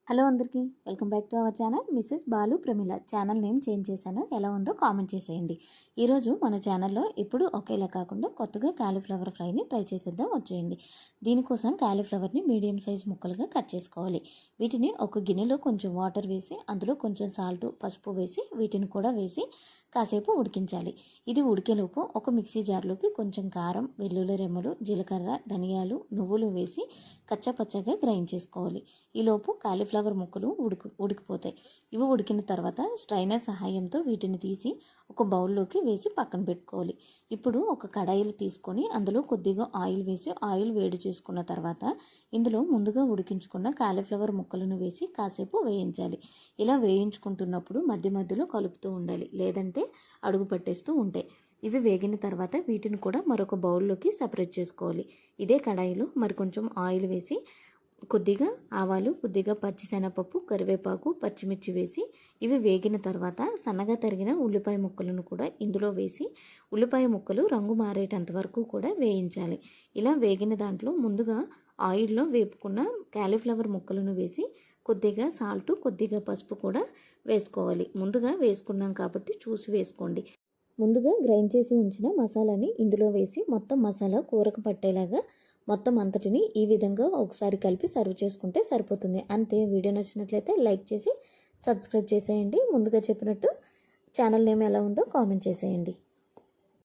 Hello అందరికీ welcome back to our channel Mrs Balu Pramila. Channel name change చేశాను, ఎలా ఉందో కామెంట్ చేసేయండి. ఈరోజు మన ఛానల్లో ఎప్పుడు ఒకేలా కాకుండా కొత్తగా కాలీఫ్లవర్ ఫ్రైని ట్రై చేసేద్దాం వచ్చేయండి. దీనికోసం కాలీఫ్లవర్ని మీడియం సైజ్ ముక్కలుగా కట్ చేసుకోవాలి. వీటిని ఒక గిన్నెలో కొంచెం వాటర్ వేసి అందులో కొంచెం సాల్ట్ పసుపు వేసి వీటిని కూడా వేసి కాసేపు ఉడికించాలి. ఇది ఉడికేలోపు ఒక మిక్సీ జార్లోకి కొంచెం కారం, వెల్లుల్లి రెమ్మలు, జీలకర్ర, ధనియాలు, నువ్వులు వేసి కచ్చపచ్చగా గ్రైండ్ చేసుకోవాలి. ఈలోపు కాలీఫ్లవర్ ముక్కలు ఉడికిపోతాయి. ఇవి ఉడికిన తర్వాత స్ట్రైనర్ సహాయంతో వీటిని తీసి ఒక బౌల్లోకి వేసి పక్కన పెట్టుకోవాలి. ఇప్పుడు ఒక కడాయిలు తీసుకొని అందులో కొద్దిగా ఆయిల్ వేసి ఆయిల్ వేడి చేసుకున్న తర్వాత ఇందులో ముందుగా ఉడికించుకున్న కాలీఫ్లవర్ ముక్కలను వేసి కాసేపు వేయించాలి. ఇలా వేయించుకుంటున్నప్పుడు మధ్య మధ్యలో కలుపుతూ ఉండాలి, లేదంటే అడుగు పట్టేస్తూ ఉంటాయి. ఇవి వేగిన తర్వాత వీటిని కూడా మరొక బౌల్లోకి సపరేట్ చేసుకోవాలి. ఇదే కడాయిలో మరికొంచెం ఆయిల్ వేసి కొద్దిగా ఆవాలు, కొద్దిగా పచ్చిశనగపప్పు, కరివేపాకు, పచ్చిమిర్చి వేసి ఇవి వేగిన తర్వాత సన్నగా తరిగిన ఉల్లిపాయ ముక్కలను కూడా ఇందులో వేసి ఉల్లిపాయ ముక్కలు రంగు మారేటంత వరకు కూడా వేయించాలి. ఇలా వేగిన దాంట్లో ముందుగా ఆయిల్లో వేపుకున్న కాలీఫ్లవర్ ముక్కలను వేసి కొద్దిగా సాల్ట్, కొద్దిగా పసుపు కూడా వేసుకోవాలి. ముందుగా వేసుకున్నాం కాబట్టి చూసి వేసుకోండి. ముందుగా గ్రైండ్ చేసి ఉంచిన మసాలాని ఇందులో వేసి మొత్తం మసాలా కూరకు పట్టేలాగా మొత్తం అంతటిని ఈ విధంగా ఒకసారి కలిపి సర్వ్ చేసుకుంటే సరిపోతుంది. అంతే. వీడియో నచ్చినట్లయితే లైక్ చేసి సబ్స్క్రైబ్ చేసేయండి. ముందుగా చెప్పినట్టు ఛానల్ నేమ్ ఎలా ఉందో కామెంట్ చేసేయండి.